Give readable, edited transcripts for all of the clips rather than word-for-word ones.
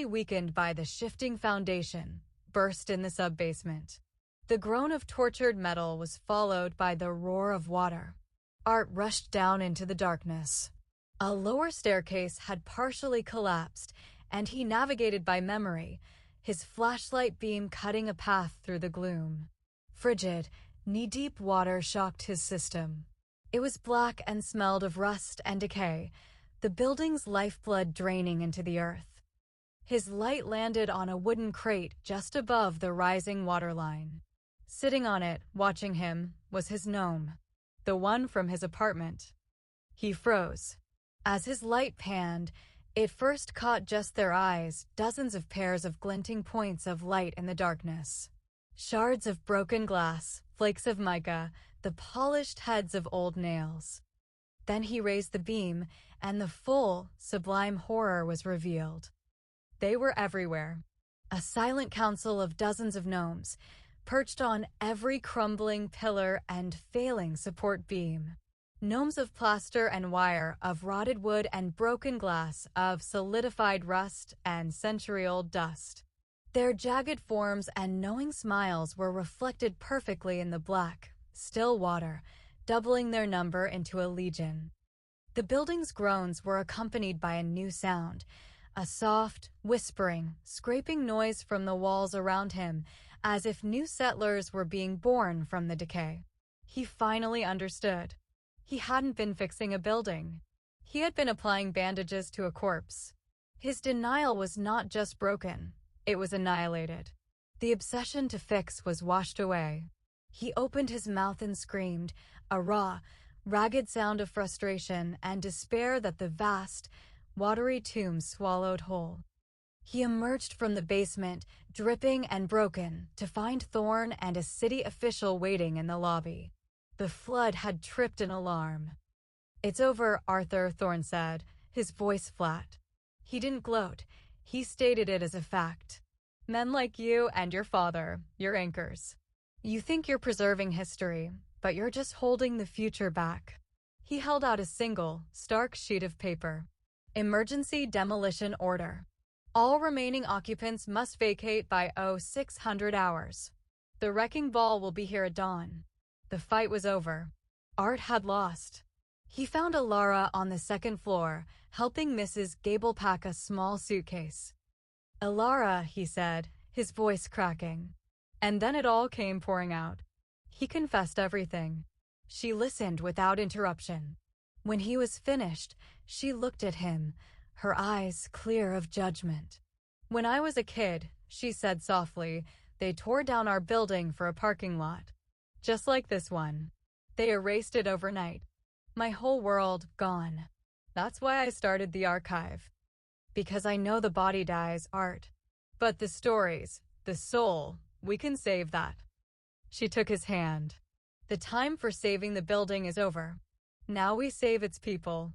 weakened by the shifting foundation, burst in the sub-basement. The groan of tortured metal was followed by the roar of water. Art rushed down into the darkness. A lower staircase had partially collapsed, and he navigated by memory, his flashlight beam cutting a path through the gloom. Frigid, knee-deep water shocked his system. It was black and smelled of rust and decay, the building's lifeblood draining into the earth. His light landed on a wooden crate just above the rising waterline. Sitting on it, watching him, was his gnome, the one from his apartment. He froze. As his light panned, it first caught just their eyes, dozens of pairs of glinting points of light in the darkness. Shards of broken glass, flakes of mica, the polished heads of old nails. Then he raised the beam, and the full, sublime horror was revealed. They were everywhere. A silent council of dozens of gnomes, perched on every crumbling pillar and failing support beam. Gnomes of plaster and wire, of rotted wood and broken glass, of solidified rust and century-old dust. Their jagged forms and knowing smiles were reflected perfectly in the black, still water, doubling their number into a legion. The building's groans were accompanied by a new sound, a soft, whispering, scraping noise from the walls around him, as if new settlers were being born from the decay. He finally understood. He hadn't been fixing a building. He had been applying bandages to a corpse. His denial was not just broken, it was annihilated. The obsession to fix was washed away. He opened his mouth and screamed, a raw, ragged sound of frustration and despair that the vast, watery tomb swallowed whole. He emerged from the basement, dripping and broken, to find Thorn and a city official waiting in the lobby. The flood had tripped an alarm. "It's over, Arthur," Thorn said, his voice flat. He didn't gloat. He stated it as a fact. "Men like you and your father, your anchors. You think you're preserving history, but you're just holding the future back." He held out a single, stark sheet of paper. "Emergency demolition order. All remaining occupants must vacate by 0600 hours. The wrecking ball will be here at dawn." The fight was over. Art had lost. He found Alara on the second floor, helping Mrs. Gable pack a small suitcase. "Alara," he said, his voice cracking. And then it all came pouring out. He confessed everything. She listened without interruption. When he was finished, she looked at him, her eyes clear of judgment. "When I was a kid," she said softly, "they tore down our building for a parking lot. Just like this one. They erased it overnight. My whole world gone. That's why I started the archive. Because I know the body dies, Art. But the stories, the soul, we can save that." She took his hand. "The time for saving the building is over. Now we save its people."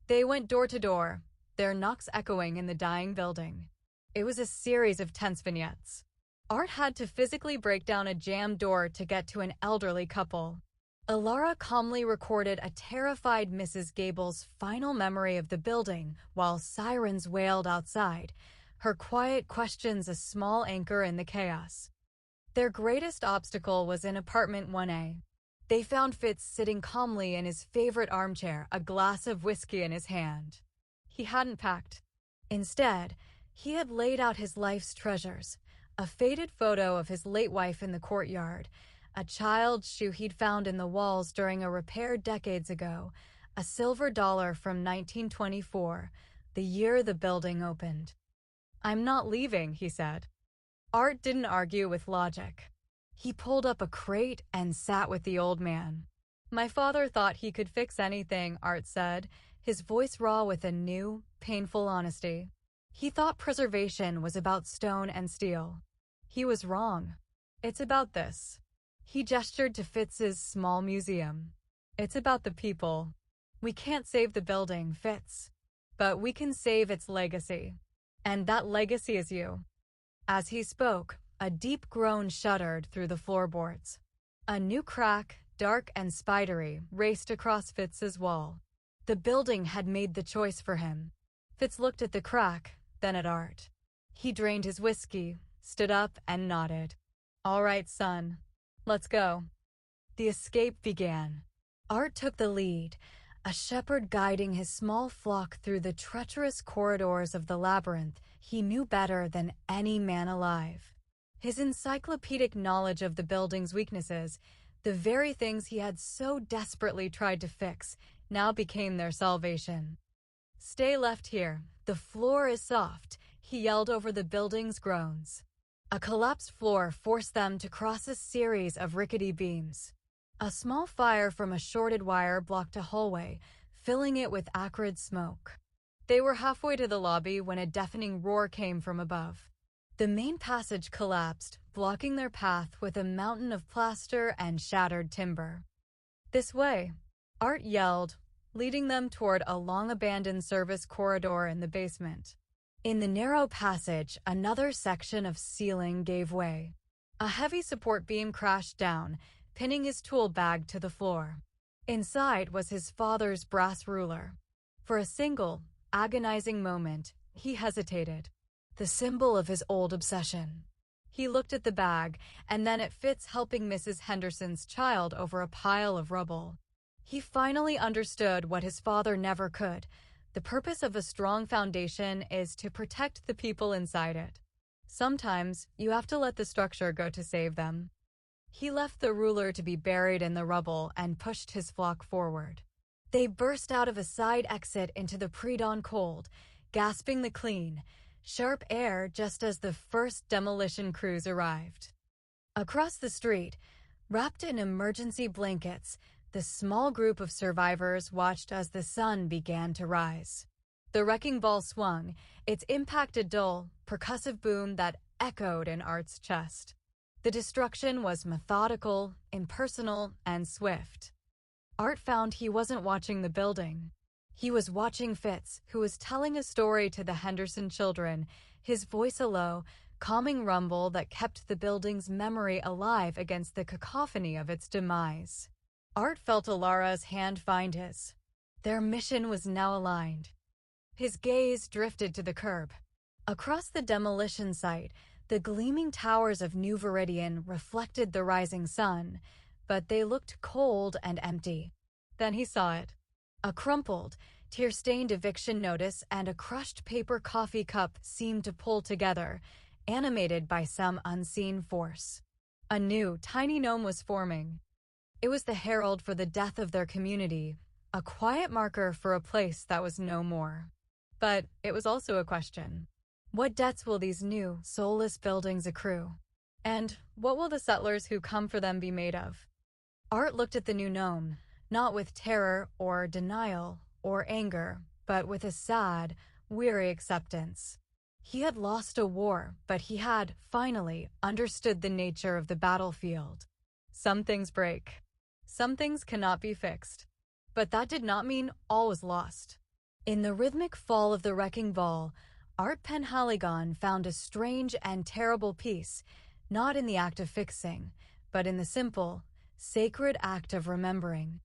They went door to door, their knocks echoing in the dying building. It was a series of tense vignettes. Art had to physically break down a jammed door to get to an elderly couple. Alara calmly recorded a terrified Mrs. Gable's final memory of the building while sirens wailed outside, her quiet questions a small anchor in the chaos. Their greatest obstacle was in apartment 1A. They found Fitz sitting calmly in his favorite armchair, a glass of whiskey in his hand. He hadn't packed. Instead, he had laid out his life's treasures, a faded photo of his late wife in the courtyard, a child's shoe he'd found in the walls during a repair decades ago, a silver dollar from 1924, the year the building opened. "I'm not leaving," he said. Art didn't argue with logic. He pulled up a crate and sat with the old man. "My father thought he could fix anything," Art said, his voice raw with a new, painful honesty. He thought preservation was about stone and steel. He was wrong. It's about this. He gestured to Fitz's small museum. "It's about the people. We can't save the building, Fitz, but we can save its legacy. And that legacy is you." As he spoke, a deep groan shuddered through the floorboards. A new crack, dark and spidery, raced across Fitz's wall. The building had made the choice for him. Fitz looked at the crack, then at Art. He drained his whiskey, stood up, and nodded. "All right, son. Let's go." The escape began. Art took the lead, a shepherd guiding his small flock through the treacherous corridors of the labyrinth he knew better than any man alive. His encyclopedic knowledge of the building's weaknesses, the very things he had so desperately tried to fix, now became their salvation. "Stay left here. The floor is soft," he yelled over the building's groans. A collapsed floor forced them to cross a series of rickety beams. A small fire from a shorted wire blocked a hallway, filling it with acrid smoke. They were halfway to the lobby when a deafening roar came from above. The main passage collapsed, blocking their path with a mountain of plaster and shattered timber. "This way," Art yelled, leading them toward a long-abandoned service corridor in the basement. In the narrow passage, another section of ceiling gave way. A heavy support beam crashed down, pinning his tool bag to the floor. Inside was his father's brass ruler. For a single, agonizing moment, he hesitated, the symbol of his old obsession. He looked at the bag, and then at Fitz helping Mrs. Henderson's child over a pile of rubble. He finally understood what his father never could. The purpose of a strong foundation is to protect the people inside it. Sometimes you have to let the structure go to save them. He left the ruler to be buried in the rubble and pushed his flock forward. They burst out of a side exit into the pre-dawn cold, gasping the clean, sharp air just as the first demolition crews arrived. Across the street, wrapped in emergency blankets, the small group of survivors watched as the sun began to rise. The wrecking ball swung, its impact a dull, percussive boom that echoed in Art's chest. The destruction was methodical, impersonal, and swift. Art found he wasn't watching the building. He was watching Fitz, who was telling a story to the Henderson children, his voice a low, calming rumble that kept the building's memory alive against the cacophony of its demise. Art felt Alara's hand find his. Their mission was now aligned. His gaze drifted to the curb. Across the demolition site, the gleaming towers of New Viridian reflected the rising sun, but they looked cold and empty. Then he saw it. A crumpled, tear-stained eviction notice and a crushed paper coffee cup seemed to pull together, animated by some unseen force. A new, tiny gnome was forming. It was the herald for the death of their community, a quiet marker for a place that was no more. But it was also a question. What debts will these new, soulless buildings accrue? And what will the settlers who come for them be made of? Art looked at the new gnome, not with terror or denial or anger, but with a sad, weary acceptance. He had lost a war, but he had, finally, understood the nature of the battlefield. Some things break. Some things cannot be fixed. But that did not mean all was lost. In the rhythmic fall of the wrecking ball, Art Penhaligon found a strange and terrible peace, not in the act of fixing, but in the simple, sacred act of remembering.